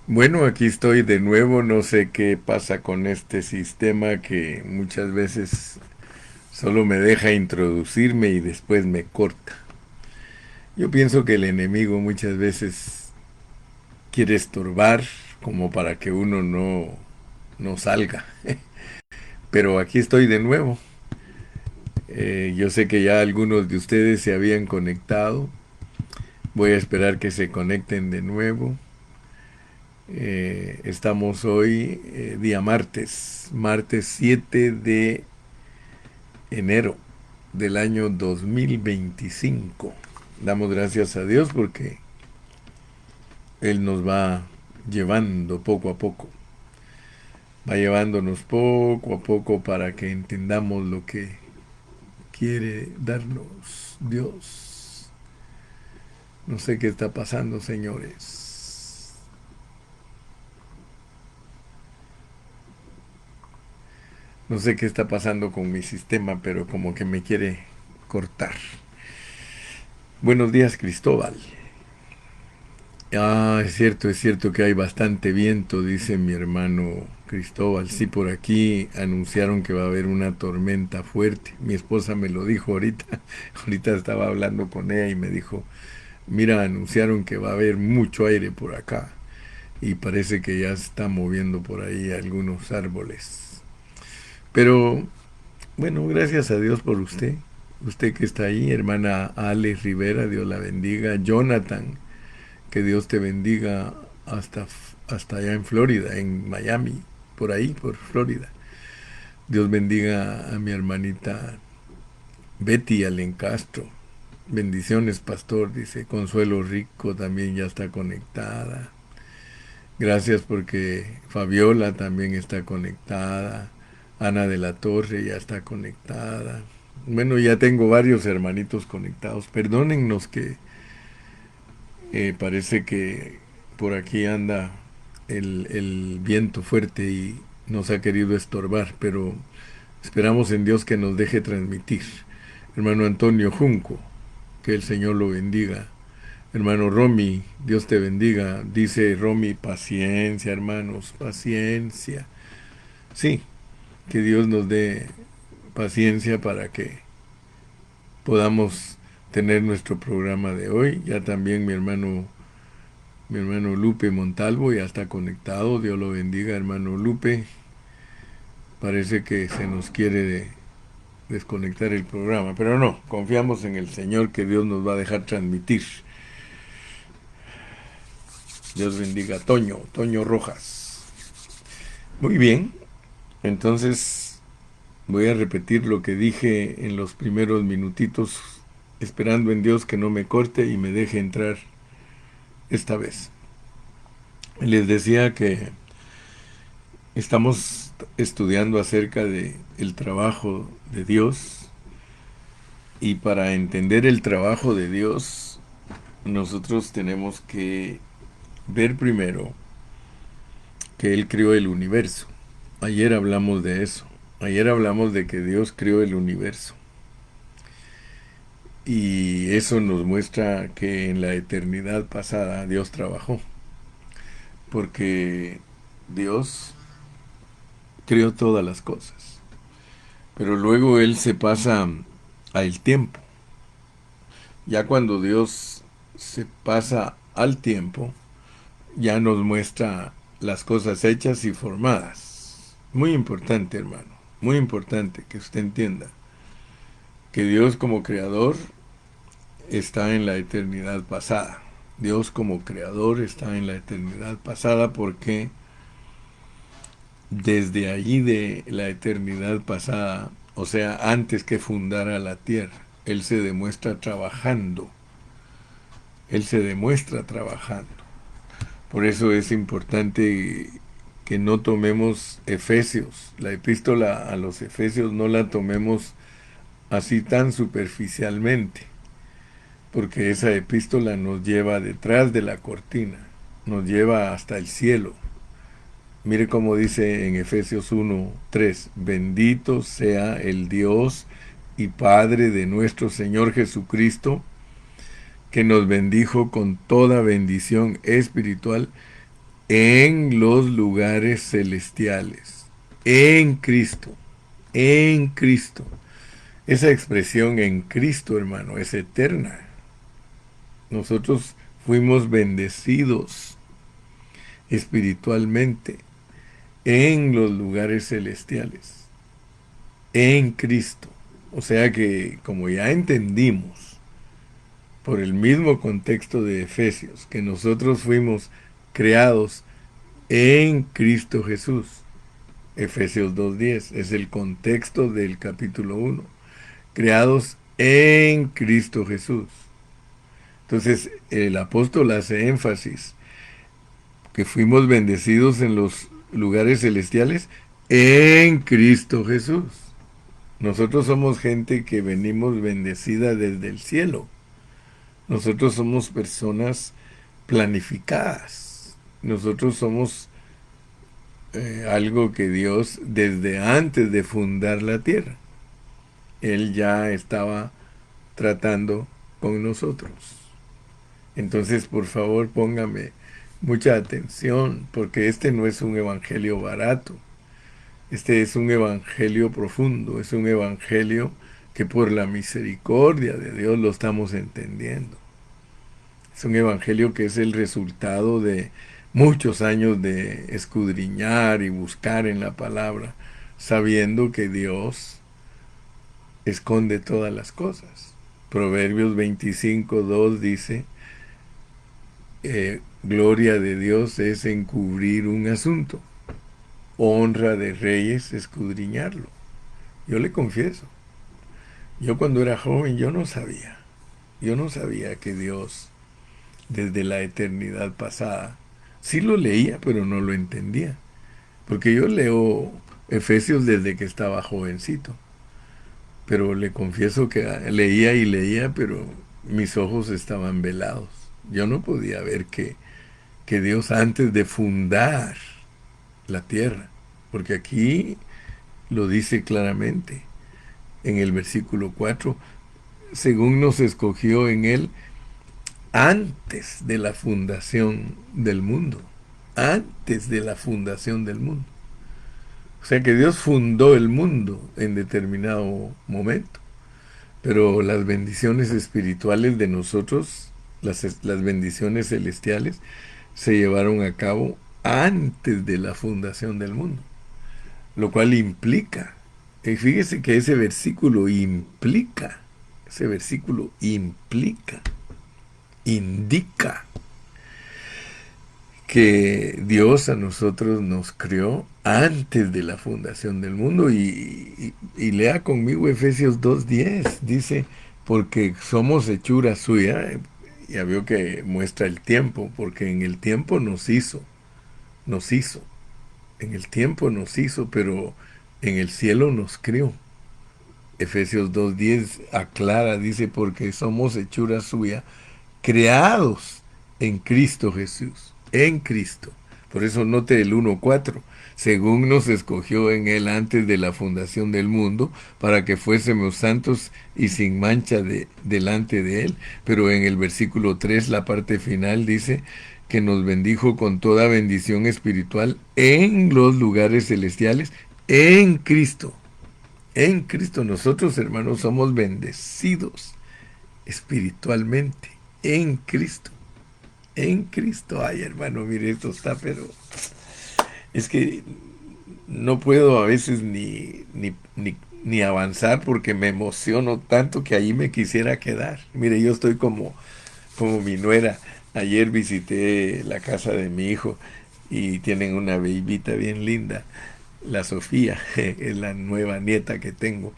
Bueno, aquí estoy de nuevo. No sé qué pasa con este sistema que muchas veces solo me deja introducirme y después me corta. Yo pienso que el enemigo muchas veces quiere estorbar como para que uno no salga. Pero aquí estoy de nuevo. Yo sé que ya algunos de ustedes se habían conectado. Voy a esperar que se conecten de nuevo. Estamos hoy día martes, martes 7 de enero del año 2025. Damos gracias a Dios porque Él nos va llevando poco a poco. Va llevándonos poco a poco para que entendamos lo que quiere darnos Dios. No sé qué está pasando, señores. No sé qué está pasando con mi sistema, pero como que me quiere cortar. Buenos días, Cristóbal. Ah, es cierto que hay bastante viento, dice mi hermano Cristóbal. Sí, por aquí anunciaron que va a haber una tormenta fuerte. Mi esposa me lo dijo ahorita. Ahorita estaba hablando con ella y me dijo, mira, anunciaron que va a haber mucho aire por acá. Y parece que ya se está moviendo por ahí algunos árboles. Pero, bueno, gracias a Dios por usted. Usted que está ahí, hermana Ale Rivera, Dios la bendiga. Jonathan, que Dios te bendiga hasta allá en Florida, en Miami, por ahí, por Florida. Dios bendiga a mi hermanita Betty Allen Castro. Bendiciones, pastor, dice. Consuelo Rico también ya está conectada. Gracias porque Fabiola también está conectada. Ana de la Torre ya está conectada. Bueno, ya tengo varios hermanitos conectados. Perdónennos que parece que por aquí anda el viento fuerte y nos ha querido estorbar, pero esperamos en Dios que nos deje transmitir. Hermano Antonio Junco, que el Señor lo bendiga. Hermano Romy, Dios te bendiga. Dice Romy, paciencia, hermanos, paciencia. Sí, que Dios nos dé paciencia para que podamos tener nuestro programa de hoy. Ya también mi hermano Lupe Montalvo ya está conectado. Dios lo bendiga, hermano Lupe. Parece que se nos quiere desconectar el programa, pero no, confiamos en el Señor que Dios nos va a dejar transmitir. Dios bendiga a Toño Rojas. Muy bien, entonces voy a repetir lo que dije en los primeros minutitos, esperando en Dios que no me corte y me deje entrar esta vez. Les decía que estamos estudiando acerca de el trabajo de Dios y para entender el trabajo de Dios nosotros tenemos que ver primero que Él creó el universo. Ayer hablamos de eso. Ayer hablamos de que Dios creó el universo. Y eso nos muestra que en la eternidad pasada Dios trabajó. Porque Dios creó todas las cosas. Pero luego Él se pasa al tiempo. Ya cuando Dios se pasa al tiempo, ya nos muestra las cosas hechas y formadas. Muy importante, hermano. Muy importante que usted entienda que Dios como creador está en la eternidad pasada. Dios como creador está en la eternidad pasada porque desde allí de la eternidad pasada, o sea, antes que fundara la tierra, Él se demuestra trabajando. Él se demuestra trabajando. Por eso es importante que no tomemos Efesios, la epístola a los Efesios no la tomemos así tan superficialmente, porque esa epístola nos lleva detrás de la cortina, nos lleva hasta el cielo. Mire cómo dice en Efesios 1:3, bendito sea el Dios y Padre de nuestro Señor Jesucristo, que nos bendijo con toda bendición espiritual en los lugares celestiales, en Cristo, en Cristo. Esa expresión en Cristo, hermano, es eterna. Nosotros fuimos bendecidos espiritualmente en los lugares celestiales, en Cristo. O sea que, como ya entendimos, por el mismo contexto de Efesios, que nosotros fuimos creados en Cristo Jesús. Efesios 2:10 es el contexto del capítulo 1. Creados en Cristo Jesús. Entonces el apóstol hace énfasis que fuimos bendecidos en los lugares celestiales en Cristo Jesús. Nosotros somos gente que venimos bendecida desde el cielo. Nosotros somos personas planificadas. Nosotros somos algo que Dios, desde antes de fundar la tierra, Él ya estaba tratando con nosotros. Entonces, por favor, póngame mucha atención, porque este no es un evangelio barato. Este es un evangelio profundo, es un evangelio que por la misericordia de Dios lo estamos entendiendo. Es un evangelio que es el resultado de muchos años de escudriñar y buscar en la palabra, sabiendo que Dios esconde todas las cosas. Proverbios 25:2 dice, gloria de Dios es encubrir un asunto, honra de reyes escudriñarlo. Yo le confieso, yo cuando era joven yo no sabía que Dios desde la eternidad pasada, sí lo leía pero no lo entendía, porque yo leo Efesios desde que estaba jovencito, pero le confieso que leía y leía, pero mis ojos estaban velados. Yo no podía ver que Dios antes de fundar la tierra, porque aquí lo dice claramente en el versículo 4, según nos escogió en él antes de la fundación del mundo, antes de la fundación del mundo. O sea que Dios fundó el mundo en determinado momento, pero las bendiciones espirituales de nosotros, las bendiciones celestiales, se llevaron a cabo antes de la fundación del mundo, lo cual implica, fíjese que ese versículo implica, indica que Dios a nosotros nos creó antes de la fundación del mundo. Y lea conmigo Efesios 2:10, dice, porque somos hechura suya. Ya veo que muestra el tiempo, porque en el tiempo nos hizo, en el tiempo nos hizo, pero en el cielo nos crió. Efesios 2:10 aclara, dice, porque somos hechura suya, creados en Cristo Jesús, en Cristo. Por eso note el 1:4, según nos escogió en él antes de la fundación del mundo, para que fuésemos santos y sin mancha delante de él. Pero en el versículo 3, la parte final, dice que nos bendijo con toda bendición espiritual en los lugares celestiales, en Cristo. En Cristo nosotros, hermanos, somos bendecidos espiritualmente, en Cristo. En Cristo. Ay, hermano, mire, esto está, pero es que no puedo a veces ni avanzar porque me emociono tanto que ahí me quisiera quedar. Mire, yo estoy como mi nuera. Ayer visité la casa de mi hijo y tienen una bebita bien linda. La Sofía es la nueva nieta que tengo.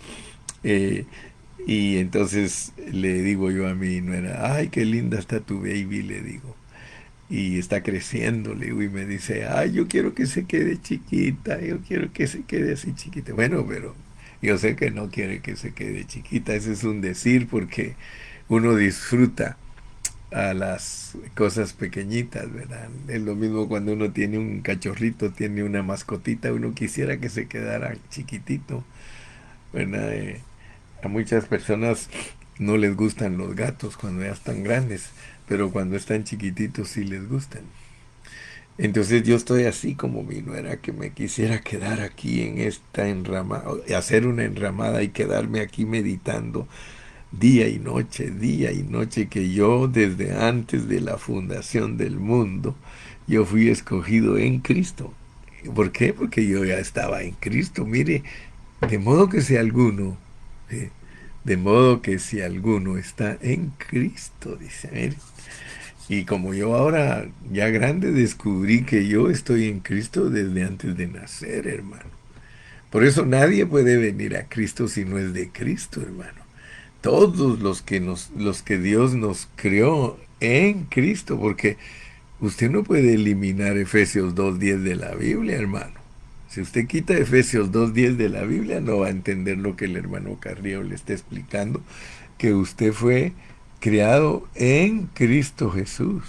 Y entonces le digo yo a mi nuera, ay, qué linda está tu baby, le digo. Y está creciendo, le digo, y me dice, ay, yo quiero que se quede chiquita, yo quiero que se quede así chiquita. Bueno, pero yo sé que no quiere que se quede chiquita, ese es un decir porque uno disfruta a las cosas pequeñitas, ¿verdad? Es lo mismo cuando uno tiene un cachorrito, tiene una mascotita, uno quisiera que se quedara chiquitito, ¿verdad? A muchas personas no les gustan los gatos cuando ya están grandes, pero cuando están chiquititos sí les gustan. Entonces yo estoy así como mi nuera que me quisiera quedar aquí en esta enramada, hacer una enramada y quedarme aquí meditando día y noche, que yo desde antes de la fundación del mundo, yo fui escogido en Cristo. ¿Por qué? Porque yo ya estaba en Cristo. Mire, de modo que si alguno, eh, de modo que si alguno está en Cristo, dice, mire. Y como yo ahora ya grande descubrí que yo estoy en Cristo desde antes de nacer, hermano. Por eso nadie puede venir a Cristo si no es de Cristo, hermano. Todos los que Dios nos creó en Cristo, porque usted no puede eliminar Efesios 2:10 de la Biblia, hermano. Si usted quita Efesios 2:10 de la Biblia, no va a entender lo que el hermano Carrillo le está explicando, que usted fue creado en Cristo Jesús.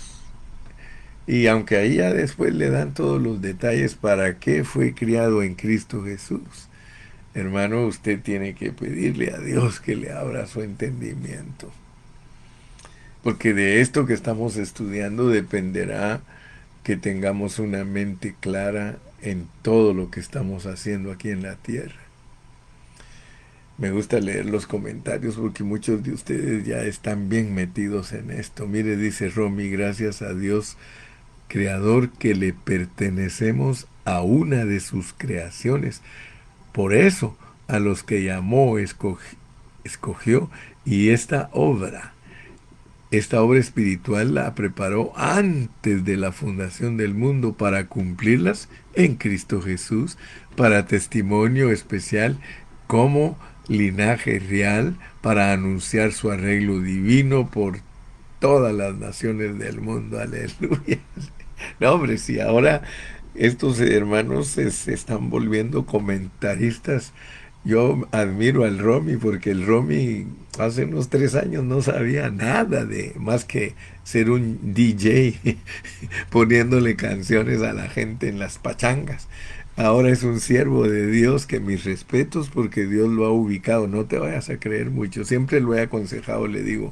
Y aunque ahí ya después le dan todos los detalles para qué fue criado en Cristo Jesús, hermano, usted tiene que pedirle a Dios que le abra su entendimiento. Porque de esto que estamos estudiando dependerá que tengamos una mente clara en todo lo que estamos haciendo aquí en la tierra. Me gusta leer los comentarios porque muchos de ustedes ya están bien metidos en esto. Mire, dice Romy, gracias a Dios, creador, que le pertenecemos a una de sus creaciones. Por eso, a los que llamó, escogió, y esta obra espiritual la preparó antes de la fundación del mundo para cumplirlas en Cristo Jesús, para testimonio especial como linaje real, para anunciar su arreglo divino por todas las naciones del mundo. Aleluya. No, hombre, si ahora estos hermanos se están volviendo comentaristas. Yo admiro al Romy porque el Romy hace unos 3 años no sabía nada de más que ser un DJ poniéndole canciones a la gente en las pachangas. Ahora es un siervo de Dios, que mis respetos porque Dios lo ha ubicado. No te vayas a creer mucho. Siempre lo he aconsejado, le digo,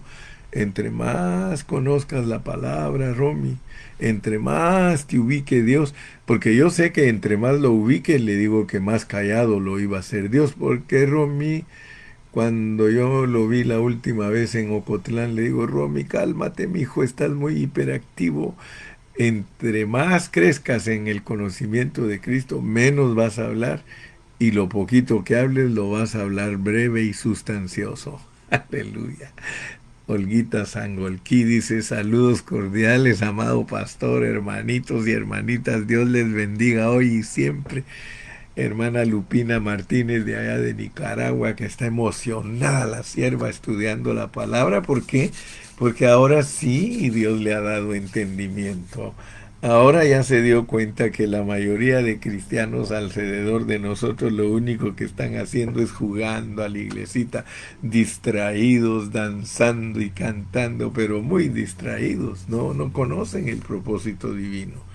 entre más conozcas la palabra, Romy, entre más te ubique Dios, porque yo sé que entre más lo ubique, le digo que más callado lo iba a hacer Dios, porque Romy, cuando yo lo vi la última vez en Ocotlán, le digo, Romy, cálmate, mijo, estás muy hiperactivo. Entre más crezcas en el conocimiento de Cristo, menos vas a hablar, y lo poquito que hables lo vas a hablar breve y sustancioso. Aleluya. Olguita Sangolquí dice, saludos cordiales, amado pastor, hermanitos y hermanitas, Dios les bendiga hoy y siempre. Hermana Lupina Martínez de allá de Nicaragua, que está emocionada la sierva estudiando la palabra. ¿Por qué? Porque ahora sí Dios le ha dado entendimiento. Ahora ya se dio cuenta que la mayoría de cristianos alrededor de nosotros lo único que están haciendo es jugando a la iglesita, distraídos, danzando y cantando, pero muy distraídos. No conocen el propósito divino.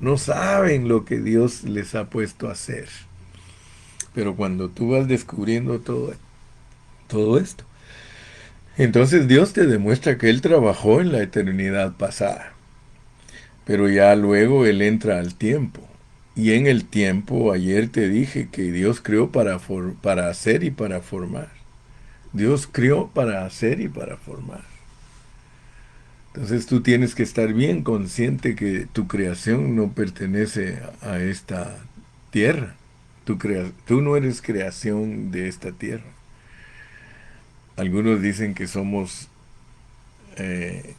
No saben lo que Dios les ha puesto a hacer. Pero cuando tú vas descubriendo todo esto, entonces Dios te demuestra que Él trabajó en la eternidad pasada. Pero ya luego Él entra al tiempo. Y en el tiempo, ayer te dije que Dios creó para hacer y para formar. Dios creó para hacer y para formar. Entonces tú tienes que estar bien consciente que tu creación no pertenece a esta tierra. Tú no eres creación de esta tierra. Algunos dicen eh,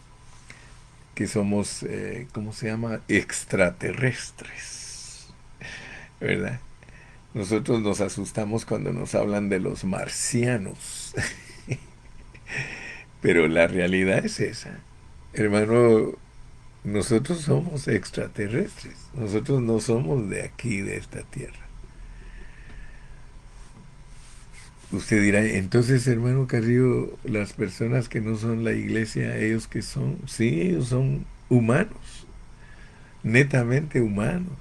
¿cómo se llama? Extraterrestres, ¿verdad? Nosotros nos asustamos cuando nos hablan de los marcianos, pero la realidad es esa. Hermano, nosotros somos extraterrestres, nosotros no somos de aquí, de esta tierra. Usted dirá, entonces, hermano Carrillo, las personas que no son la iglesia, ellos que son, sí, ellos son humanos, netamente humanos.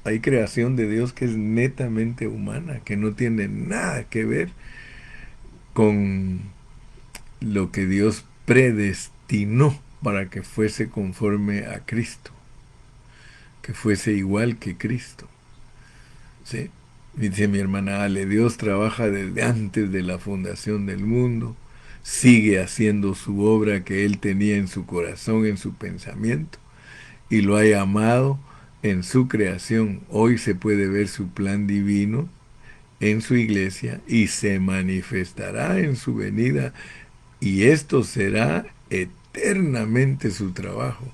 Hay creación de Dios que es netamente humana, que no tiene nada que ver con lo que Dios predestinó para que fuese conforme a Cristo. que fuese igual que Cristo. ¿Sí? Dice mi hermana Ale, Dios trabaja desde antes de la fundación del mundo, sigue haciendo su obra que Él tenía en su corazón, en su pensamiento, y lo ha llamado en su creación. Hoy se puede ver su plan divino en su iglesia y se manifestará en su venida, y esto será eternamente su trabajo.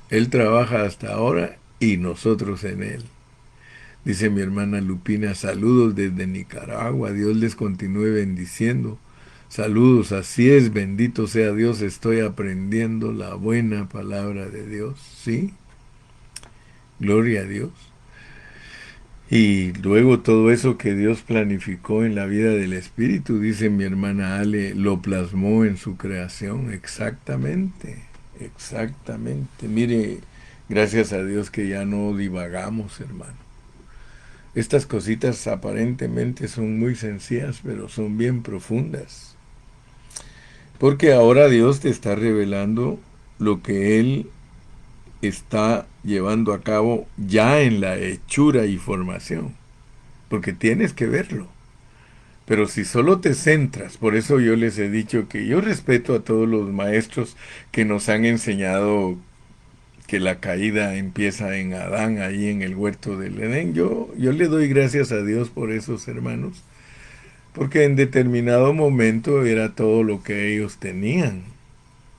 Él trabaja hasta ahora y nosotros en Él. Dice mi hermana Lupina, saludos desde Nicaragua, Dios les continúe bendiciendo. Saludos, así es, bendito sea Dios, estoy aprendiendo la buena palabra de Dios, ¿sí? Gloria a Dios. Y luego todo eso que Dios planificó en la vida del Espíritu, dice mi hermana Ale, lo plasmó en su creación, exactamente, exactamente. Mire, gracias a Dios que ya no divagamos, hermano. Estas cositas aparentemente son muy sencillas, pero son bien profundas. Porque ahora Dios te está revelando lo que Él está llevando a cabo ya en la hechura y formación. Porque tienes que verlo. Pero si solo te centras, por eso yo les he dicho que yo respeto a todos los maestros que nos han enseñado que la caída empieza en Adán, ahí en el huerto del Edén. Yo le doy gracias a Dios por esos hermanos, porque en determinado momento era todo lo que ellos tenían.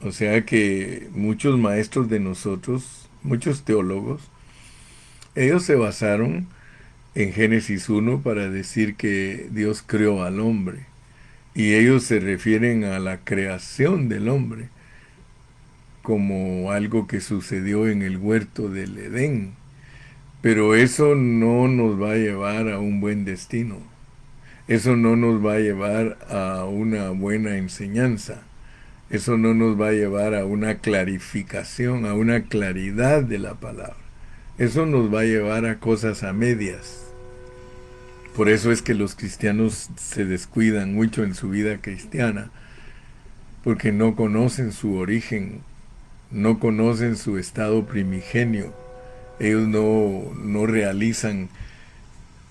O sea que muchos maestros de nosotros, muchos teólogos, ellos se basaron en Génesis 1 para decir que Dios creó al hombre. Y ellos se refieren a la creación del hombre como algo que sucedió en el huerto del Edén. Pero eso no nos va a llevar a un buen destino. Eso no nos va a llevar a una buena enseñanza. Eso no nos va a llevar a una clarificación, a una claridad de la palabra. Eso nos va a llevar a cosas a medias. Por eso es que los cristianos se descuidan mucho en su vida cristiana, porque no conocen su origen, no conocen su estado primigenio. Ellos no realizan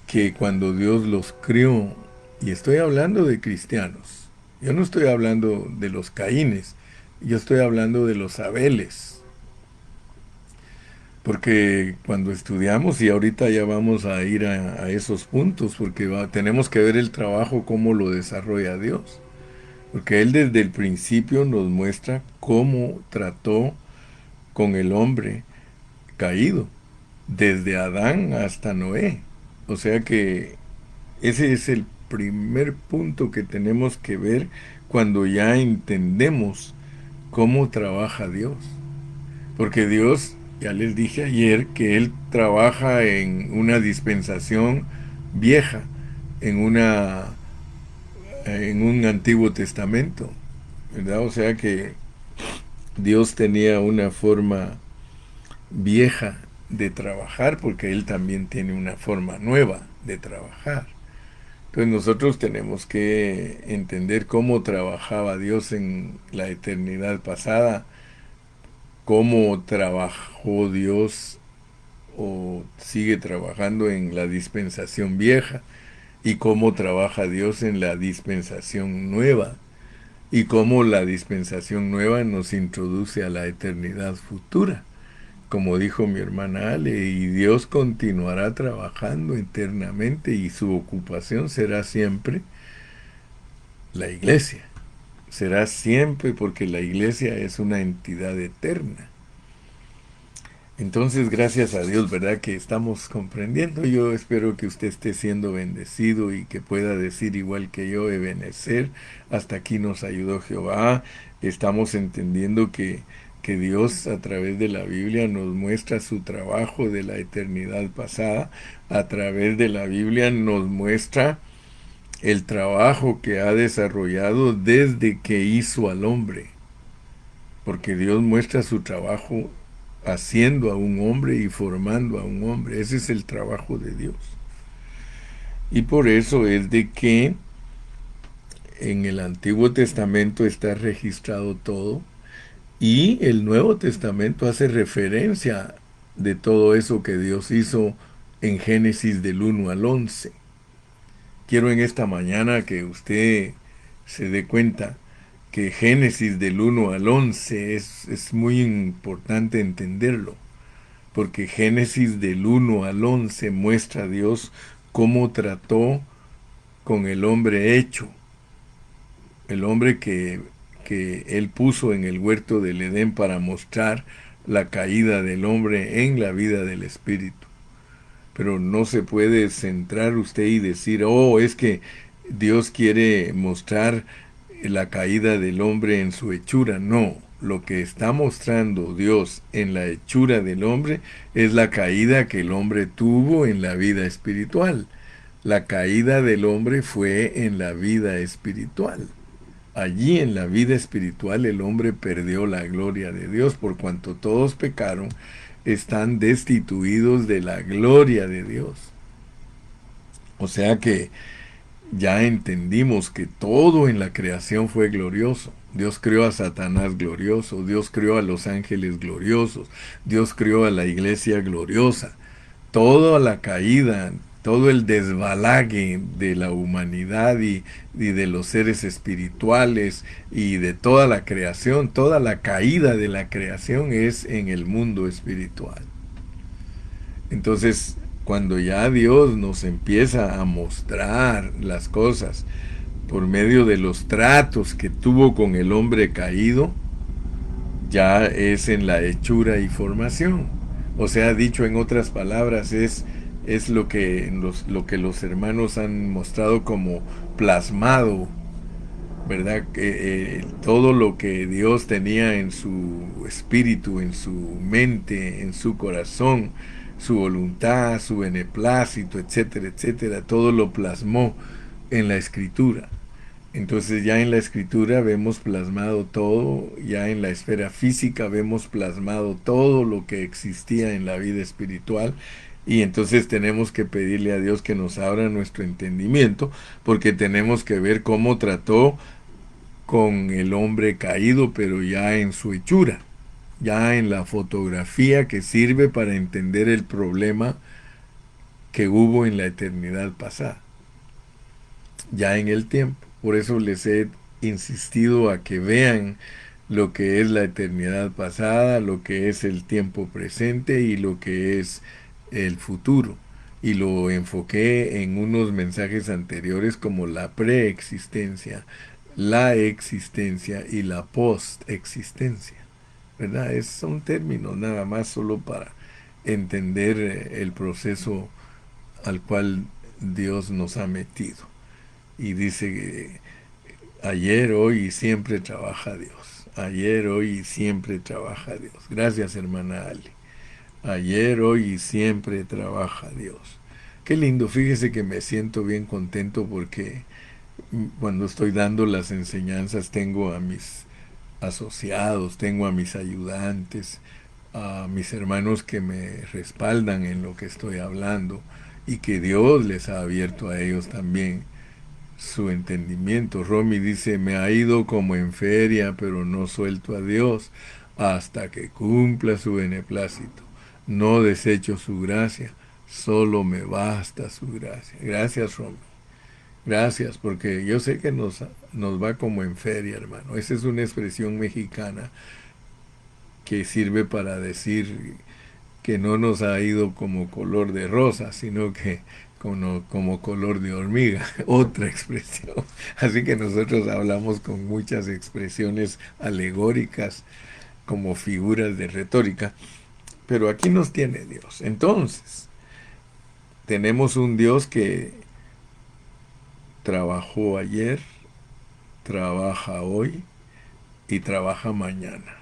que cuando Dios los crió, y estoy hablando de cristianos, yo no estoy hablando de los Caínes, yo estoy hablando de los Abeles, porque cuando estudiamos, y ahorita ya vamos a ir a esos puntos, porque tenemos que ver el trabajo, cómo lo desarrolla Dios, porque Él desde el principio nos muestra cómo trató con el hombre caído, desde Adán hasta Noé. O sea que ese es el primer punto que tenemos que ver cuando ya entendemos cómo trabaja Dios. Porque Dios, ya les dije ayer, que Él trabaja en una dispensación vieja, en un Antiguo Testamento, ¿verdad? O sea que Dios tenía una forma vieja de trabajar, porque Él también tiene una forma nueva de trabajar. Entonces nosotros tenemos que entender cómo trabajaba Dios en la eternidad pasada, cómo trabajó Dios o sigue trabajando en la dispensación vieja, y cómo trabaja Dios en la dispensación nueva, y cómo la dispensación nueva nos introduce a la eternidad futura. Como dijo mi hermana Ale, y Dios continuará trabajando eternamente, y su ocupación será siempre la iglesia. Será siempre, porque la iglesia es una entidad eterna. Entonces, gracias a Dios, ¿verdad?, que estamos comprendiendo. Yo espero que usted esté siendo bendecido y que pueda decir igual que yo, Ebenezer, hasta aquí nos ayudó Jehová. Estamos entendiendo que Dios a través de la Biblia nos muestra su trabajo de la eternidad pasada. A través de la Biblia nos muestra el trabajo que ha desarrollado desde que hizo al hombre. Porque Dios muestra su trabajo haciendo a un hombre y formando a un hombre. Ese es el trabajo de Dios. Y por eso es de que en el Antiguo Testamento está registrado todo, y el Nuevo Testamento hace referencia de todo eso que Dios hizo en Génesis del 1 al 11. Quiero en esta mañana que usted se dé cuenta que Génesis del 1 al 11 es muy importante entenderlo, porque Génesis del 1 al 11 muestra a Dios cómo trató con el hombre hecho, el hombre que Él puso en el huerto del Edén para mostrar la caída del hombre en la vida del Espíritu. Pero no se puede centrar usted y decir, oh, es que Dios quiere mostrar la caída del hombre en su hechura. No, lo que está mostrando Dios en la hechura del hombre es la caída que el hombre tuvo en la vida espiritual. La caída del hombre fue en la vida espiritual. Allí en la vida espiritual el hombre perdió la gloria de Dios, por cuanto todos pecaron, están destituidos de la gloria de Dios. O sea que ya entendimos que todo en la creación fue glorioso. Dios creó a Satanás glorioso, Dios creó a los ángeles gloriosos, Dios creó a la iglesia gloriosa. Toda la caída, todo el desbalague de la humanidad y de los seres espirituales y de toda la creación, toda la caída de la creación es en el mundo espiritual. Entonces, cuando ya Dios nos empieza a mostrar las cosas por medio de los tratos que tuvo con el hombre caído, ya es en la hechura y formación. O sea, dicho en otras palabras, es lo que los hermanos han mostrado como plasmado, ¿verdad? Todo lo que Dios tenía en su espíritu, en su mente, en su corazón, su voluntad, su beneplácito, etcétera, etcétera, todo lo plasmó en la escritura. Entonces ya en la escritura vemos plasmado todo, ya en la esfera física vemos plasmado todo lo que existía en la vida espiritual, y entonces tenemos que pedirle a Dios que nos abra nuestro entendimiento, porque tenemos que ver cómo trató con el hombre caído, pero ya en su hechura, ya en la fotografía que sirve para entender el problema que hubo en la eternidad pasada, ya en el tiempo. Por eso les he insistido a que vean lo que es la eternidad pasada, lo que es el tiempo presente y lo que es el futuro. Y lo enfoqué en unos mensajes anteriores como la preexistencia, la existencia y la postexistencia, ¿verdad? Son términos nada más solo para entender el proceso al cual Dios nos ha metido. Y dice que ayer, hoy y siempre trabaja Dios. Ayer, hoy y siempre trabaja Dios. Gracias, hermana Ali. Ayer, hoy y siempre trabaja Dios. Qué lindo, fíjese que me siento bien contento porque cuando estoy dando las enseñanzas tengo a mis asociados, tengo a mis ayudantes, a mis hermanos que me respaldan en lo que estoy hablando, y que Dios les ha abierto a ellos también su entendimiento. Romy dice, me ha ido como en feria, pero no suelto a Dios hasta que cumpla su beneplácito. No desecho su gracia, solo me basta su gracia. Gracias, Romy. Gracias, porque yo sé que nos va como en feria, hermano. Esa es una expresión mexicana que sirve para decir que no nos ha ido como color de rosa, sino que como color de hormiga, otra expresión. Así que nosotros hablamos con muchas expresiones alegóricas como figuras de retórica, pero aquí nos tiene Dios. Entonces, tenemos un Dios que trabajó ayer, trabaja hoy y trabaja mañana.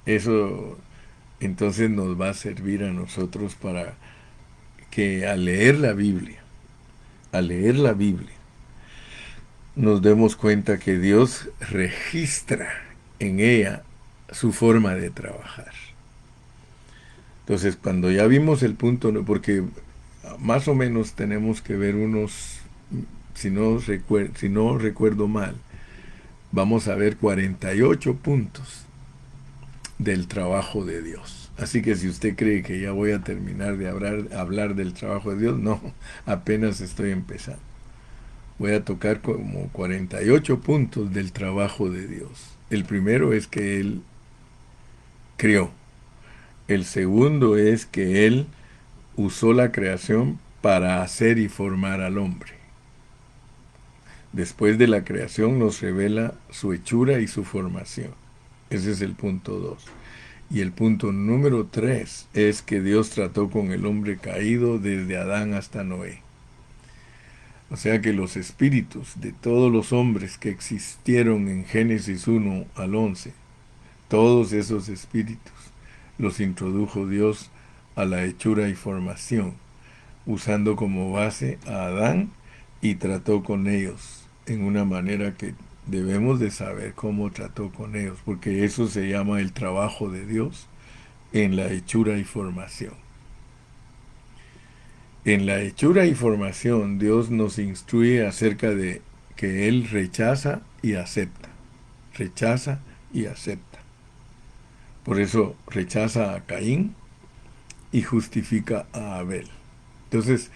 Eso entonces nos va a servir a nosotros para que al leer la Biblia, nos demos cuenta que Dios registra en ella su forma de trabajar. Entonces, cuando ya vimos el punto, porque más o menos tenemos que ver unos, si no recuerdo mal, vamos a ver 48 puntos del trabajo de Dios. Así que si usted cree que ya voy a terminar de hablar del trabajo de Dios, no, apenas estoy empezando. Voy a tocar como 48 puntos del trabajo de Dios. El primero es que Él creó. El segundo es que Él usó la creación para hacer y formar al hombre. Después de la creación nos revela su hechura y su formación. Ese es el punto 2. Y el punto número 3 es que Dios trató con el hombre caído desde Adán hasta Noé. O sea que los espíritus de todos los hombres que existieron en Génesis 1 al 11, todos esos espíritus los introdujo Dios a la hechura y formación, usando como base a Adán, y trató con ellos en una manera que debemos de saber cómo trató con ellos, porque eso se llama el trabajo de Dios en la hechura y formación. En la hechura y formación, Dios nos instruye acerca de que Él rechaza y acepta. Rechaza y acepta. Por eso rechaza a Caín y justifica a Abel. Entonces,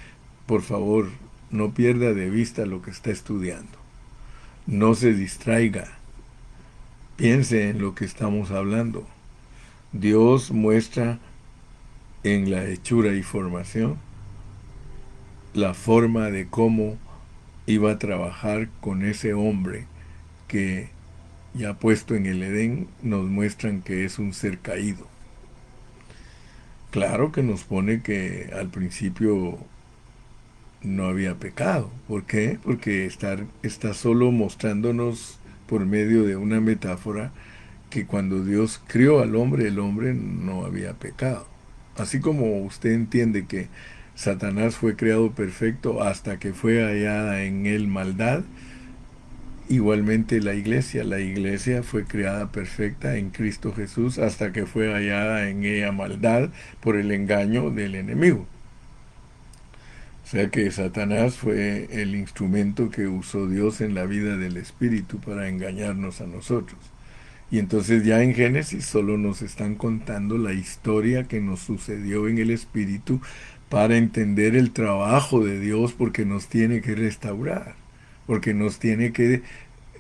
por favor, no pierda de vista lo que está estudiando. No se distraiga. Piense en lo que estamos hablando. Dios muestra en la hechura y formación la forma de cómo iba a trabajar con ese hombre que, ya puesto en el Edén, nos muestran que es un ser caído. Claro que nos pone que al principio no había pecado. ¿Por qué? Porque está solo mostrándonos por medio de una metáfora que cuando Dios crió al hombre, el hombre no había pecado. Así como usted entiende que Satanás fue creado perfecto hasta que fue hallada en él maldad, igualmente la iglesia fue creada perfecta en Cristo Jesús hasta que fue hallada en ella maldad por el engaño del enemigo. O sea que Satanás fue el instrumento que usó Dios en la vida del Espíritu para engañarnos a nosotros. Y entonces ya en Génesis solo nos están contando la historia que nos sucedió en el Espíritu para entender el trabajo de Dios, porque nos tiene que restaurar, porque nos tiene que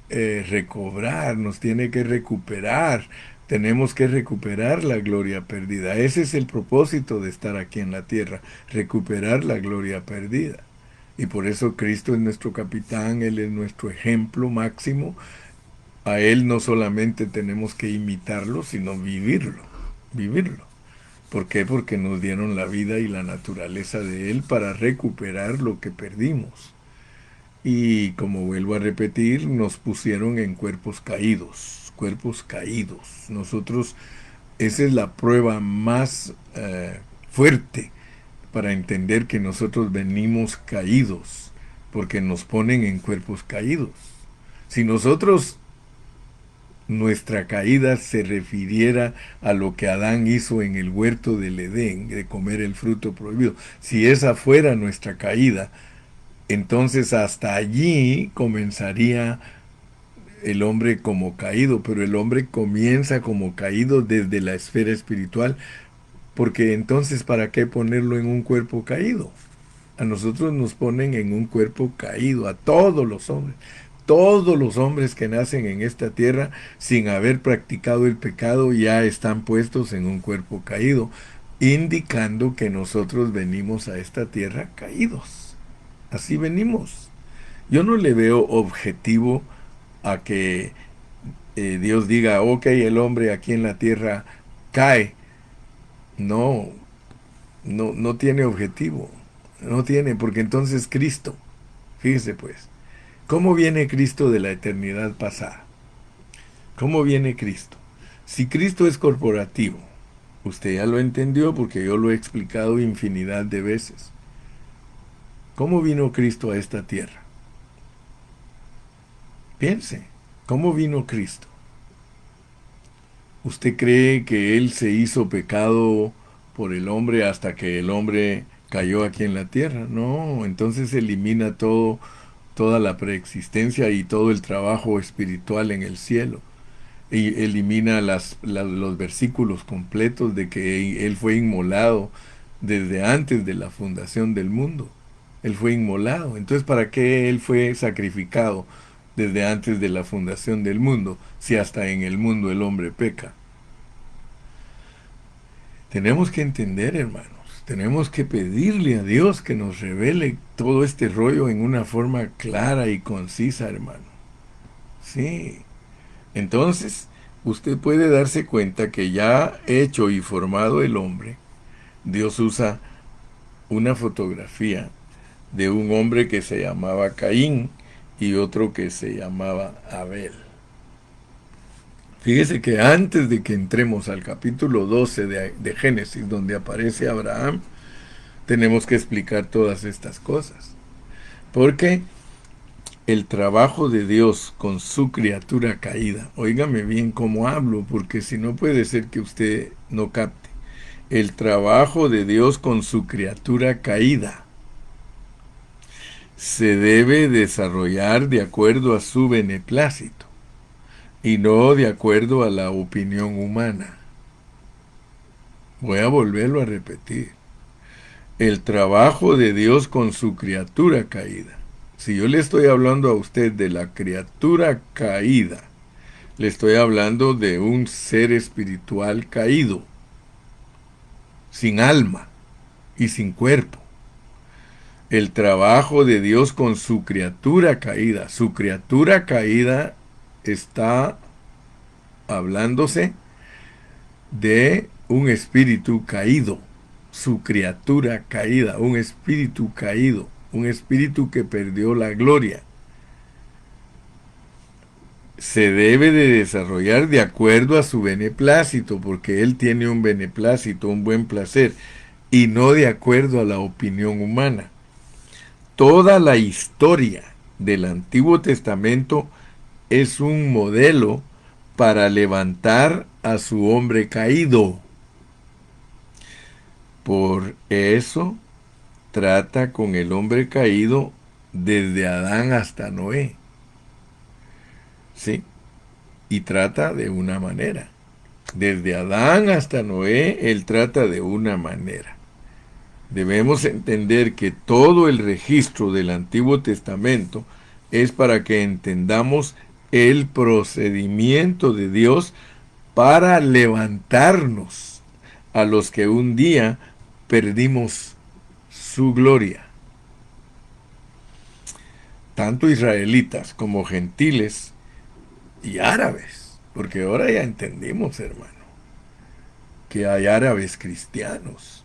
recobrar, nos tiene que recuperar. Tenemos que recuperar la gloria perdida. Ese es el propósito de estar aquí en la tierra, recuperar la gloria perdida. Y por eso Cristo es nuestro capitán, Él es nuestro ejemplo máximo. A Él no solamente tenemos que imitarlo, sino vivirlo, vivirlo. ¿Por qué? Porque nos dieron la vida y la naturaleza de Él para recuperar lo que perdimos. Y como vuelvo a repetir, nos pusieron en cuerpos caídos, cuerpos caídos. Nosotros, esa es la prueba más fuerte para entender que nosotros venimos caídos, porque nos ponen en cuerpos caídos. Si nosotros, nuestra caída se refiriera a lo que Adán hizo en el huerto del Edén, de comer el fruto prohibido, si esa fuera nuestra caída, entonces hasta allí comenzaría el hombre como caído, pero el hombre comienza como caído desde la esfera espiritual, porque entonces ¿para qué ponerlo en un cuerpo caído? A nosotros nos ponen en un cuerpo caído, a todos los hombres. Todos los hombres que nacen en esta tierra sin haber practicado el pecado ya están puestos en un cuerpo caído, indicando que nosotros venimos a esta tierra caídos. Así venimos. Yo no le veo objetivo a que Dios diga, ok, el hombre aquí en la tierra cae. No, no tiene objetivo. No tiene, porque entonces Cristo, fíjese pues, ¿cómo viene Cristo de la eternidad pasada? ¿Cómo viene Cristo? Si Cristo es corporativo, usted ya lo entendió porque yo lo he explicado infinidad de veces. ¿Cómo vino Cristo a esta tierra? Piense, ¿cómo vino Cristo? ¿Usted cree que Él se hizo pecado por el hombre hasta que el hombre cayó aquí en la tierra? No, entonces elimina toda la preexistencia y todo el trabajo espiritual en el cielo. y elimina los versículos completos de que Él fue inmolado desde antes de la fundación del mundo. Él fue inmolado. Entonces, ¿para qué Él fue sacrificado desde antes de la fundación del mundo, si hasta en el mundo el hombre peca? Tenemos que entender, hermanos, tenemos que pedirle a Dios que nos revele todo este rollo en una forma clara y concisa, hermano. Sí. Entonces, usted puede darse cuenta que ya hecho y formado el hombre, Dios usa una fotografía de un hombre que se llamaba Caín y otro que se llamaba Abel. Fíjese que antes de que entremos al capítulo 12 de Génesis, donde aparece Abraham, tenemos que explicar todas estas cosas. Porque el trabajo de Dios con su criatura caída, óigame bien cómo hablo, porque si no puede ser que usted no capte. El trabajo de Dios con su criatura caída se debe desarrollar de acuerdo a su beneplácito y no de acuerdo a la opinión humana. Voy a volverlo a repetir. El trabajo de Dios con su criatura caída. Si yo le estoy hablando a usted de la criatura caída, le estoy hablando de un ser espiritual caído, sin alma y sin cuerpo. El trabajo de Dios con su criatura caída. Su criatura caída está hablándose de un espíritu caído. Su criatura caída, un espíritu caído, un espíritu que perdió la gloria. Se debe de desarrollar de acuerdo a su beneplácito, porque Él tiene un beneplácito, un buen placer, y no de acuerdo a la opinión humana. Toda la historia del Antiguo Testamento es un modelo para levantar a su hombre caído. Por eso trata con el hombre caído desde Adán hasta Noé. ¿Sí? Y trata de una manera. Desde Adán hasta Noé, él trata de una manera. Debemos entender que todo el registro del Antiguo Testamento es para que entendamos el procedimiento de Dios para levantarnos a los que un día perdimos su gloria. Tanto israelitas como gentiles y árabes, porque ahora ya entendimos, hermano, que hay árabes cristianos,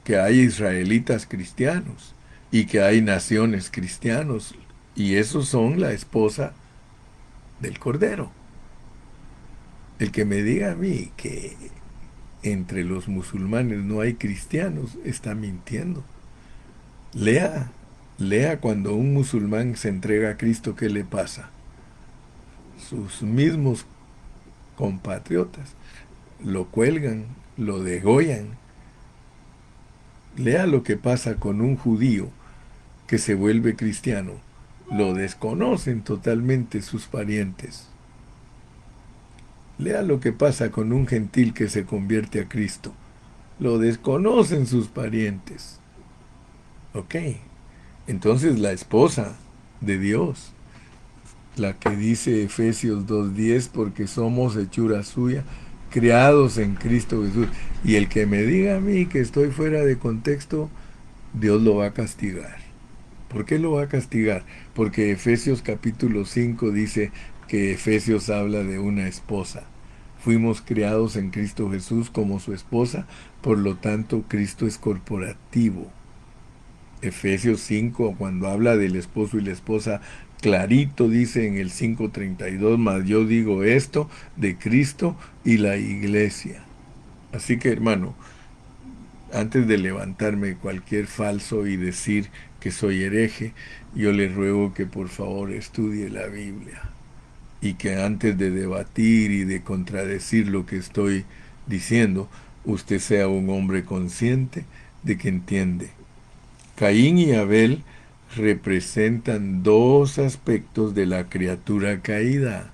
que hay israelitas cristianos y que hay naciones cristianos, y esos son la esposa del Cordero. El que me diga a mí que entre los musulmanes no hay cristianos está mintiendo. Lea cuando un musulmán se entrega a Cristo, ¿qué le pasa? Sus mismos compatriotas lo cuelgan, lo degollan. Lea lo que pasa con un judío que se vuelve cristiano. Lo desconocen totalmente sus parientes. Lea lo que pasa con un gentil que se convierte a Cristo. Lo desconocen sus parientes. Ok. Entonces la esposa de Dios, la que dice Efesios 2:10, porque somos hechura suya, creados en Cristo Jesús. Y el que me diga a mí que estoy fuera de contexto, Dios lo va a castigar. ¿Por qué lo va a castigar? Porque Efesios capítulo 5 dice que Efesios habla de una esposa. Fuimos creados en Cristo Jesús como su esposa, por lo tanto Cristo es corporativo. Efesios 5, cuando habla del esposo y la esposa, clarito dice en el 5:32, mas yo digo esto de Cristo y la iglesia. Así que, hermano, antes de levantarme cualquier falso y decir que soy hereje, yo le ruego que por favor estudie la Biblia y que antes de debatir y de contradecir lo que estoy diciendo, usted sea un hombre consciente de que entiende. Caín y Abel representan dos aspectos de la criatura caída.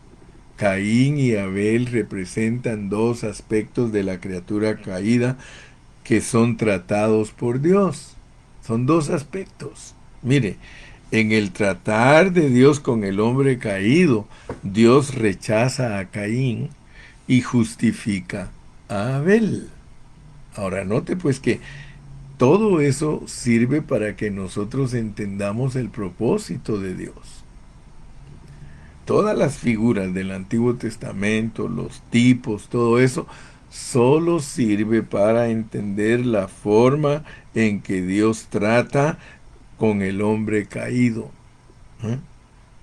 Caín y Abel representan dos aspectos de la criatura caída que son tratados por Dios. Son dos aspectos. Mire, en el tratar de Dios con el hombre caído, Dios rechaza a Caín y justifica a Abel. Ahora, note pues que todo eso sirve para que nosotros entendamos el propósito de Dios. Todas las figuras del Antiguo Testamento, los tipos, todo eso, solo sirve para entender la forma en que Dios trata con el hombre caído. ¿Eh?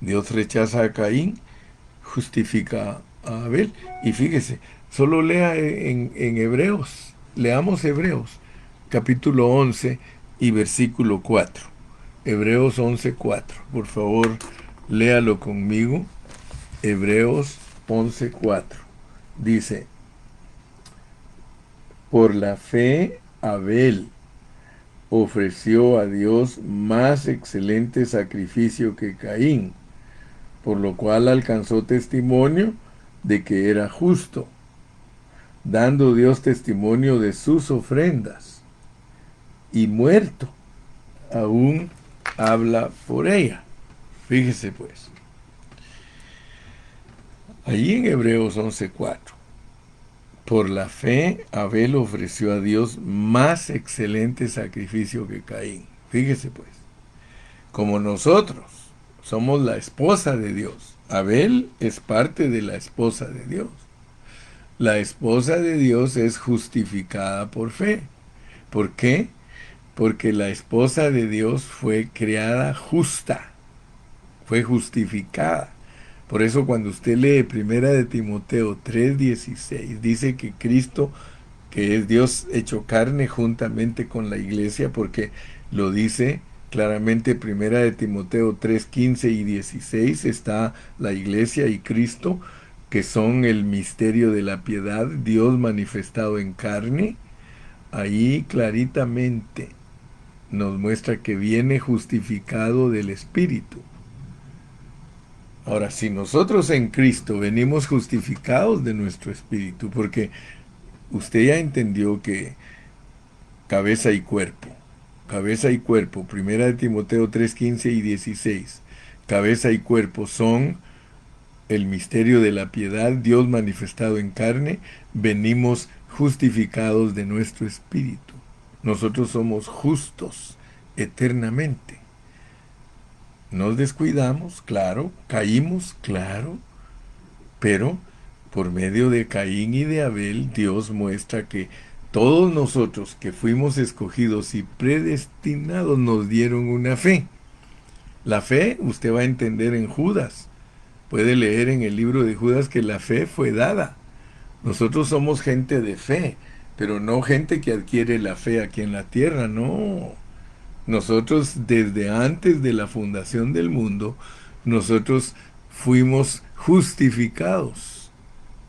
Dios rechaza a Caín, justifica a Abel. Y fíjese, solo lea en Hebreos, leamos Hebreos, capítulo 11 y versículo 4. Hebreos 11:4. Por favor, léalo conmigo. Hebreos 11:4. Dice, por la fe Abel ofreció a Dios más excelente sacrificio que Caín, por lo cual alcanzó testimonio de que era justo, dando Dios testimonio de sus ofrendas, y muerto, aún habla por ella. Fíjese pues, allí en Hebreos 11:4, por la fe Abel ofreció a Dios más excelente sacrificio que Caín. Fíjese pues, como nosotros somos la esposa de Dios, Abel es parte de la esposa de Dios. La esposa de Dios es justificada por fe. ¿Por qué? Porque la esposa de Dios fue creada justa, fue justificada. Por eso cuando usted lee Primera de Timoteo 3:16, dice que Cristo, que es Dios hecho carne juntamente con la iglesia, porque lo dice claramente Primera de Timoteo 3:15 y 16, está la iglesia y Cristo, que son el misterio de la piedad, Dios manifestado en carne. Ahí claritamente nos muestra que viene justificado del Espíritu. Ahora, si nosotros en Cristo venimos justificados de nuestro espíritu, porque usted ya entendió que cabeza y cuerpo, Primera de Timoteo 3:15 y 16, cabeza y cuerpo son el misterio de la piedad, Dios manifestado en carne, venimos justificados de nuestro espíritu. Nosotros somos justos eternamente. Nos descuidamos, claro, caímos, claro, pero por medio de Caín y de Abel, Dios muestra que todos nosotros que fuimos escogidos y predestinados nos dieron una fe. La fe usted va a entender en Judas. Puede leer en el libro de Judas que la fe fue dada. Nosotros somos gente de fe, pero no gente que adquiere la fe aquí en la tierra, no. Nosotros desde antes de la fundación del mundo, nosotros fuimos justificados.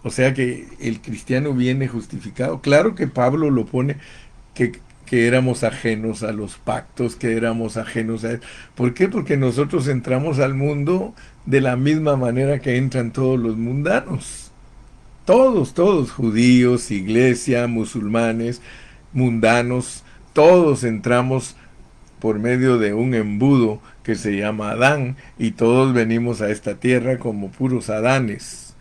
O sea que el cristiano viene justificado. Claro que Pablo lo pone que éramos ajenos a los pactos, que éramos ajenos a... ¿Por qué? Porque nosotros entramos al mundo de la misma manera que entran todos los mundanos. Todos, judíos, iglesia, musulmanes, mundanos, todos entramos por medio de un embudo que se llama Adán, y todos venimos a esta tierra como puros Adanes.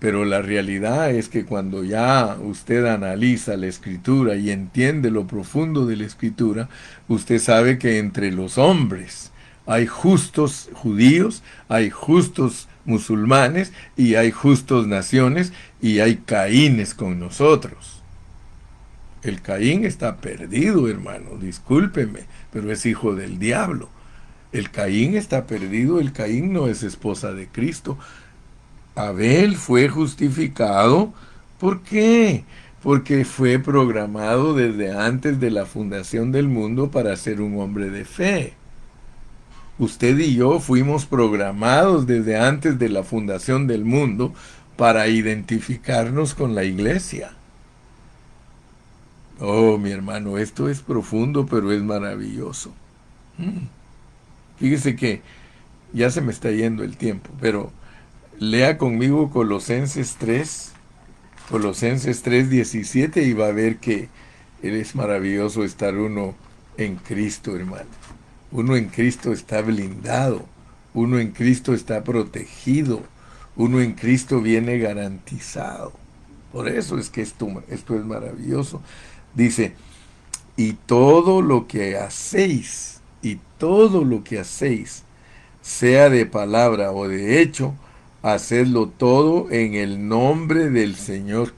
Pero la realidad es que cuando ya usted analiza la Escritura y entiende lo profundo de la Escritura, usted sabe que entre los hombres hay justos judíos, hay justos musulmanes y hay justos naciones y hay Caínes con nosotros. El Caín está perdido, hermano, discúlpeme, pero es hijo del diablo. El Caín está perdido, el Caín no es esposa de Cristo. Abel fue justificado, ¿por qué? Porque fue programado desde antes de la fundación del mundo para ser un hombre de fe. Usted y yo fuimos programados desde antes de la fundación del mundo para identificarnos con la iglesia. Oh, mi hermano, esto es profundo, pero es maravilloso. Fíjese que ya se me está yendo el tiempo, pero Lea conmigo Colosenses 3:17 y va a ver que es maravilloso estar uno en Cristo, hermano. Uno en Cristo está blindado, uno en Cristo está protegido, uno en Cristo viene garantizado. Por eso es que esto es maravilloso. Dice, y todo lo que hacéis, sea de palabra o de hecho, hacedlo todo en el nombre del Señor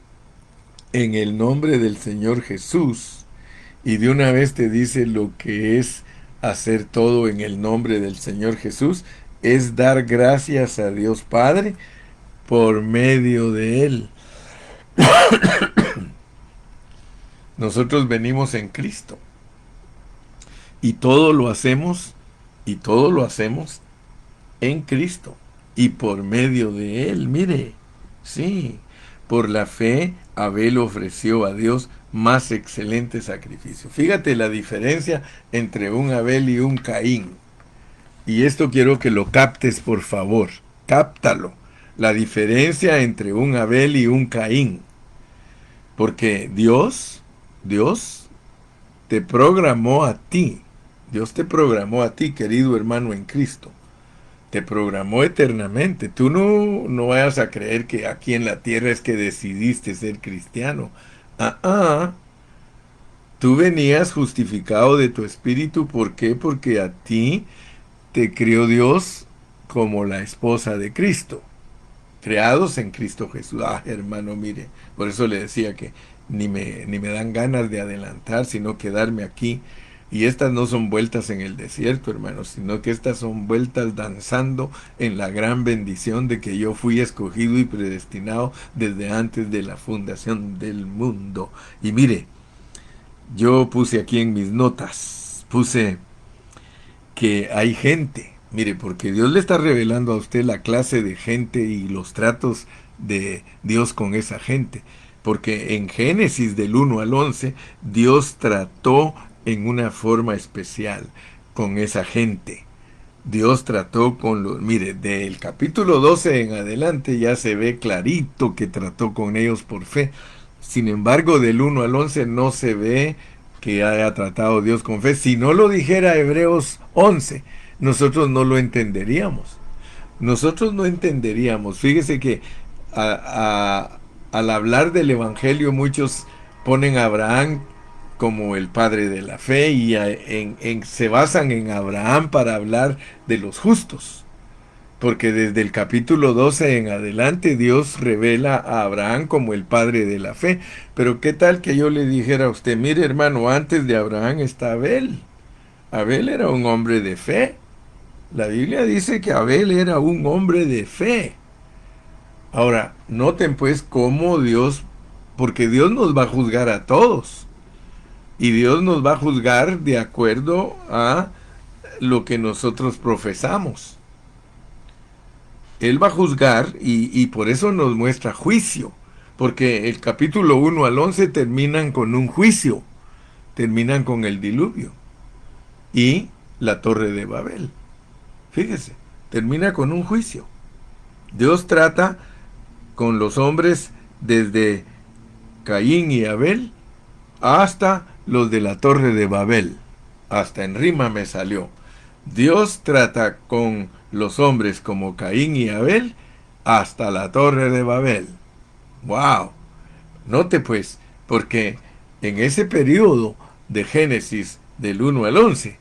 Jesús. Y de una vez te dice lo que es hacer todo en el nombre del Señor Jesús, es dar gracias a Dios Padre por medio de Él. Nosotros venimos en Cristo y todo lo hacemos, y todo lo hacemos en Cristo y por medio de Él. Mire, sí, por la fe Abel ofreció a Dios más excelente sacrificio. Fíjate la diferencia entre un Abel y un Caín. Y esto quiero que lo captes, por favor. Cáptalo. La diferencia entre un Abel y un Caín. Porque Dios te programó a ti. Dios te programó a ti, querido hermano en Cristo. Te programó eternamente. Tú no vayas a creer que aquí en la tierra es que decidiste ser cristiano. Tú venías justificado de tu espíritu. ¿Por qué? Porque a ti te crió Dios como la esposa de Cristo. Creados en Cristo Jesús. Hermano, mire. Por eso le decía que ni me dan ganas de adelantar, sino quedarme aquí. Y estas no son vueltas en el desierto, hermanos, sino que estas son vueltas danzando en la gran bendición de que yo fui escogido y predestinado desde antes de la fundación del mundo. Y mire, yo puse aquí en mis notas, puse que hay gente, mire, porque Dios le está revelando a usted la clase de gente y los tratos de Dios con esa gente. Porque en Génesis del 1 al 11, Dios trató en una forma especial con esa gente. Dios trató con los... Mire, del capítulo 12 en adelante ya se ve clarito que trató con ellos por fe. Sin embargo, del 1 al 11 no se ve que haya tratado Dios con fe. Si no lo dijera Hebreos 11, nosotros no lo entenderíamos. Nosotros no entenderíamos. Fíjese que al hablar del Evangelio muchos ponen a Abraham como el padre de la fe y se basan en Abraham para hablar de los justos. Porque desde el capítulo 12 en adelante Dios revela a Abraham como el padre de la fe. Pero qué tal que yo le dijera a usted, mire hermano, antes de Abraham está Abel. Abel era un hombre de fe. La Biblia dice que Abel era un hombre de fe. Ahora, noten pues cómo Dios, porque Dios nos va a juzgar a todos. Y Dios nos va a juzgar de acuerdo a lo que nosotros profesamos. Él va a juzgar y por eso nos muestra juicio. Porque el capítulo 1 al 11 terminan con un juicio. Terminan con el diluvio. Y la torre de Babel. Fíjese, termina con un juicio. Dios trata con los hombres desde Caín y Abel hasta los de la torre de Babel. Hasta en rima me salió. Dios trata con los hombres como Caín y Abel hasta la torre de Babel. ¡Wow! Note pues, porque en ese periodo de Génesis del 1 al 11,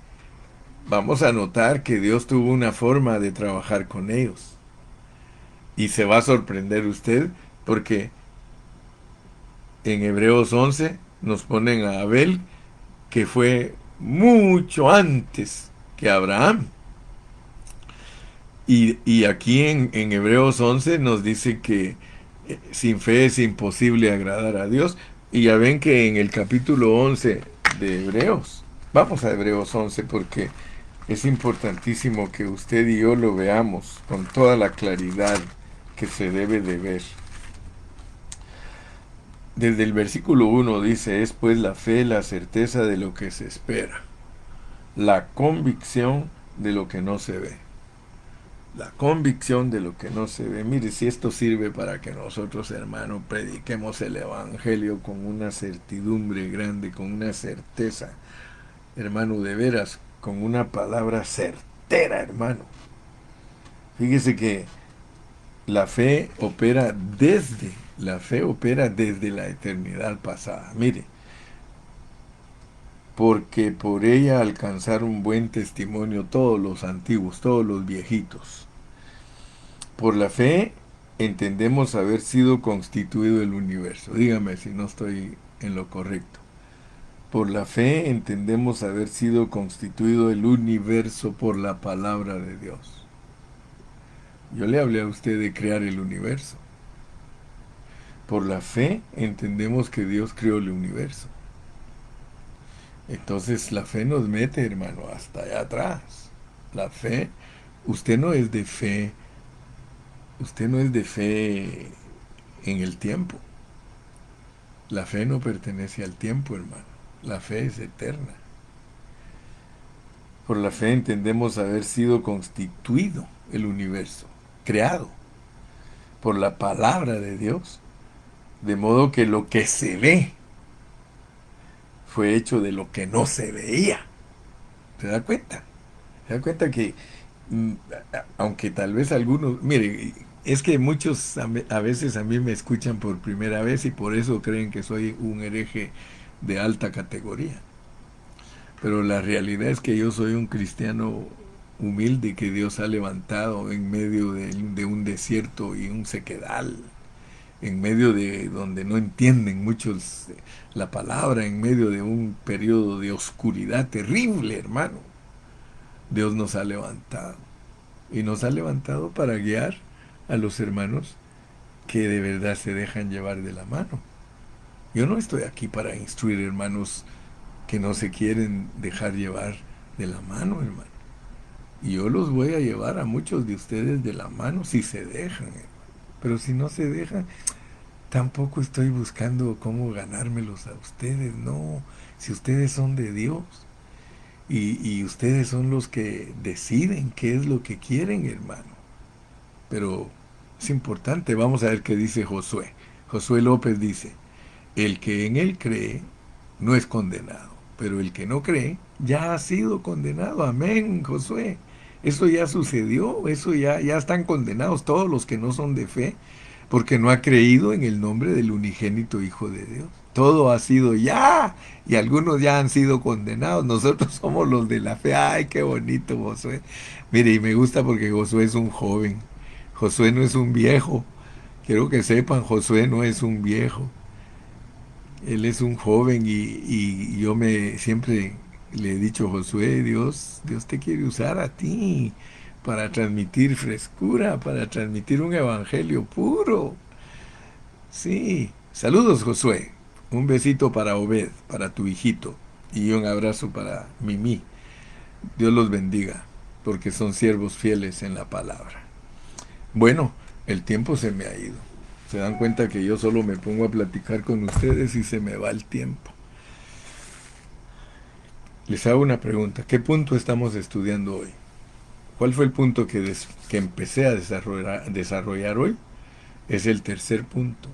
vamos a notar que Dios tuvo una forma de trabajar con ellos. Y se va a sorprender usted porque en Hebreos 11 nos ponen a Abel, que fue mucho antes que Abraham. Y aquí en Hebreos 11 nos dice que sin fe es imposible agradar a Dios. Y ya ven que en el capítulo 11 de Hebreos, vamos a Hebreos 11 porque es importantísimo que usted y yo lo veamos con toda la claridad que se debe de ver. Desde el versículo 1 dice, es pues la fe, la certeza de lo que se espera, la convicción de lo que no se ve. La convicción de lo que no se ve. Mire, si esto sirve para que nosotros, hermano, prediquemos el Evangelio con una certidumbre grande, con una certeza, hermano, de veras, con una palabra certera, hermano. Fíjese que la fe opera desde la eternidad pasada. Mire, porque por ella alcanzaron buen testimonio todos los antiguos, todos los viejitos. Por la fe entendemos haber sido constituido el universo. Dígame si no estoy en lo correcto. Por la fe entendemos haber sido constituido el universo por la palabra de Dios. Yo le hablé a usted de crear el universo. Por la fe entendemos que Dios creó el universo. Entonces la fe nos mete, hermano, hasta allá atrás. La fe, usted no es de fe, usted no es de fe en el tiempo. La fe no pertenece al tiempo, hermano. La fe es eterna. Por la fe entendemos haber sido constituido el universo, creado por la palabra de Dios, de modo que lo que se ve fue hecho de lo que no se veía. ¿Se da cuenta? ¿Se da cuenta que, mm, aunque tal vez algunos, mire, es que muchos a veces a mí me escuchan por primera vez y por eso creen que soy un hereje de alta categoría? Pero la realidad es que yo soy un cristiano humilde que Dios ha levantado en medio de un desierto y un sequedal, en medio de donde no entienden muchos la palabra, en medio de un periodo de oscuridad terrible, hermano. Dios nos ha levantado y nos ha levantado para guiar a los hermanos que de verdad se dejan llevar de la mano. Yo no estoy aquí para instruir hermanos que no se quieren dejar llevar de la mano, hermano. Y yo los voy a llevar a muchos de ustedes de la mano si se dejan, hermano. Pero si no se dejan, tampoco estoy buscando cómo ganármelos a ustedes, no. Si ustedes son de Dios y ustedes son los que deciden qué es lo que quieren, hermano. Pero es importante, vamos a ver qué dice Josué. Josué López dice, el que en él cree no es condenado, pero el que no cree ya ha sido condenado. Amén, Josué. Eso ya sucedió, ya están condenados todos los que no son de fe, porque no ha creído en el nombre del unigénito Hijo de Dios. Todo ha sido ya, y algunos ya han sido condenados. Nosotros somos los de la fe. Ay, qué bonito, Josué. Mire, y me gusta porque Josué es un joven. Josué no es un viejo. Quiero que sepan, Josué no es un viejo. Él es un joven y yo siempre le he dicho, Josué, Dios te quiere usar a ti para transmitir frescura, para transmitir un evangelio puro. Sí. Saludos, Josué. Un besito para Obed, para tu hijito. Y un abrazo para Mimi. Dios los bendiga, porque son siervos fieles en la palabra. Bueno, el tiempo se me ha ido. Se dan cuenta que yo solo me pongo a platicar con ustedes y se me va el tiempo. Les hago una pregunta. ¿Qué punto estamos estudiando hoy? ¿Cuál fue el punto que empecé a desarrollar hoy? Es el tercer punto.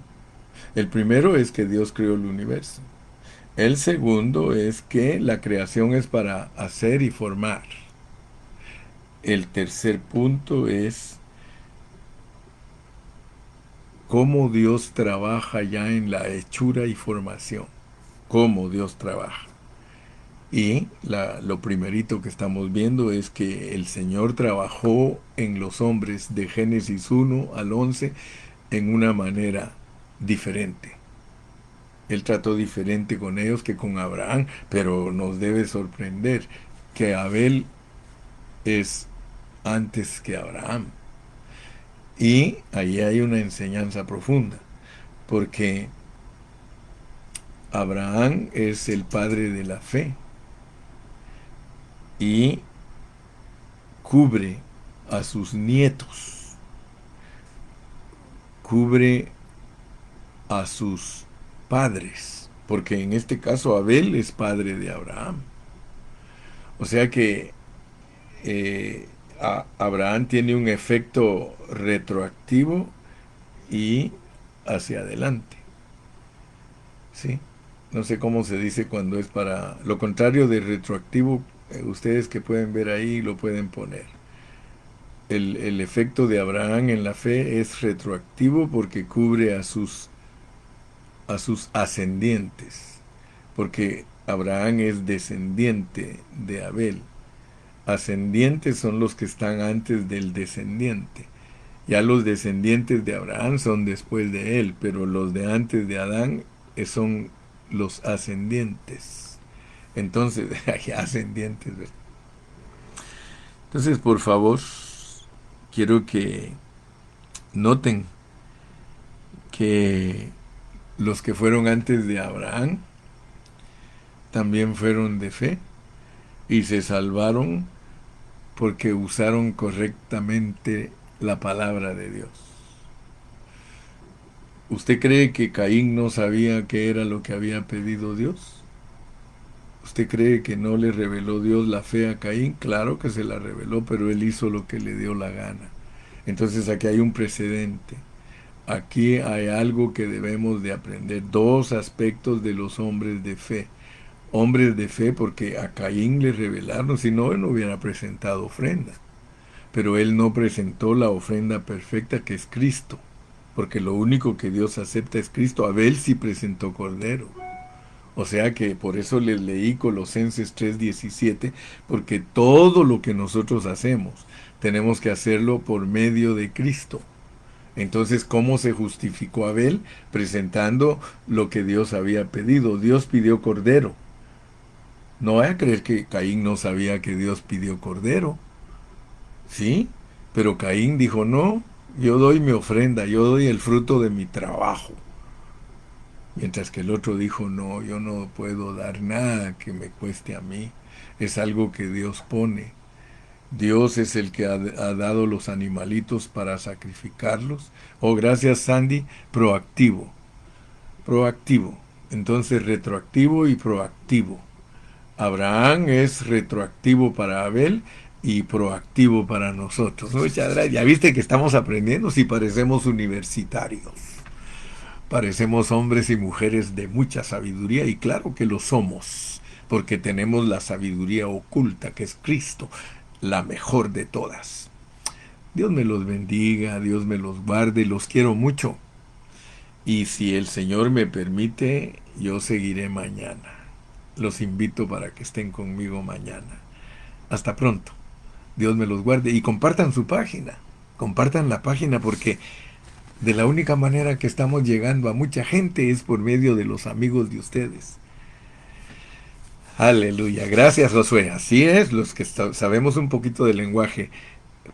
El primero es que Dios creó el universo. El segundo es que la creación es para hacer y formar. El tercer punto es cómo Dios trabaja ya en la hechura y formación. Cómo Dios trabaja. Y lo primerito que estamos viendo es que el Señor trabajó en los hombres de Génesis 1 al 11 en una manera diferente. Él trató diferente con ellos que con Abraham, pero nos debe sorprender que Abel es antes que Abraham. Y ahí hay una enseñanza profunda, porque Abraham es el padre de la fe y cubre a sus nietos, cubre a sus padres, porque en este caso Abel es padre de Abraham. O sea que Abraham tiene un efecto retroactivo y hacia adelante, ¿sí? No sé cómo se dice cuando es para... Lo contrario de retroactivo, ustedes que pueden ver ahí lo pueden poner. El efecto de Abraham en la fe es retroactivo porque cubre a sus ascendientes, porque Abraham es descendiente de Abel. Ascendientes son los que están antes del descendiente. Ya los descendientes de Abraham son después de él, pero los de antes de Adán son los ascendientes. Entonces, hay ascendientes, ¿verdad? Entonces, por favor, quiero que noten que los que fueron antes de Abraham también fueron de fe y se salvaron porque usaron correctamente la palabra de Dios. ¿Usted cree que Caín no sabía qué era lo que había pedido Dios? ¿Usted cree que no le reveló Dios la fe a Caín? Claro que se la reveló, pero él hizo lo que le dio la gana. Entonces aquí hay un precedente. Aquí hay algo que debemos de aprender. Dos aspectos de los hombres de fe. Hombres de fe porque a Caín le revelaron, si no, él no hubiera presentado ofrenda. Pero él no presentó la ofrenda perfecta que es Cristo, porque lo único que Dios acepta es Cristo. Abel sí presentó cordero. O sea que por eso les leí Colosenses 3:17, porque todo lo que nosotros hacemos, tenemos que hacerlo por medio de Cristo. Entonces, ¿cómo se justificó Abel? Presentando lo que Dios había pedido. Dios pidió cordero. No vaya a creer que Caín no sabía que Dios pidió cordero. ¿Sí? Pero Caín dijo, no, yo doy mi ofrenda, yo doy el fruto de mi trabajo. Mientras que el otro dijo, no, yo no puedo dar nada que me cueste a mí. Es algo que Dios pone. Dios es el que ha dado los animalitos para sacrificarlos. Oh, gracias Sandy, proactivo. Proactivo. Entonces retroactivo y proactivo. Abraham es retroactivo para Abel y proactivo para nosotros. Muchas gracias. Ya viste que estamos aprendiendo si parecemos universitarios. Parecemos hombres y mujeres de mucha sabiduría y claro que lo somos, porque tenemos la sabiduría oculta que es Cristo, la mejor de todas. Dios me los bendiga, Dios me los guarde, los quiero mucho. Y si el Señor me permite, yo seguiré mañana. Los invito para que estén conmigo mañana. Hasta pronto. Dios me los guarde y compartan su página. Compartan la página porque de la única manera que estamos llegando a mucha gente es por medio de los amigos de ustedes. Aleluya. Gracias, Josué. Así es, los que sabemos un poquito de lenguaje.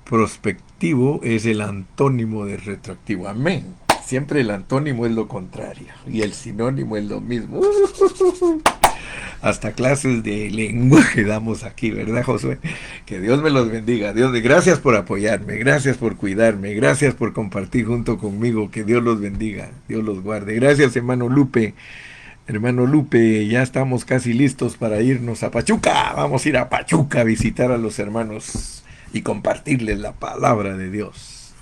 Prospectivo es el antónimo de retroactivo. Amén. Siempre el antónimo es lo contrario y el sinónimo es lo mismo. Hasta clases de lenguaje damos aquí, ¿verdad, Josué? Que Dios me los bendiga. Gracias por apoyarme, gracias por cuidarme, gracias por compartir junto conmigo. Que Dios los bendiga, Dios los guarde. Gracias, hermano Lupe. Hermano Lupe, ya estamos casi listos para irnos a Pachuca. Vamos a ir a Pachuca a visitar a los hermanos y compartirles la palabra de Dios.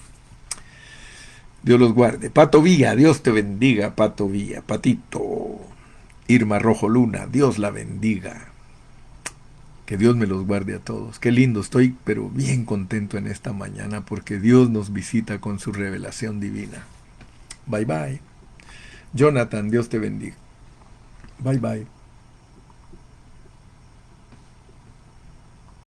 Dios los guarde. Pato Villa, Dios te bendiga, Pato Villa. Patito. Irma Rojo Luna, Dios la bendiga. Que Dios me los guarde a todos. Qué lindo estoy, pero bien contento en esta mañana porque Dios nos visita con su revelación divina. Bye bye. Jonathan, Dios te bendiga. Bye bye.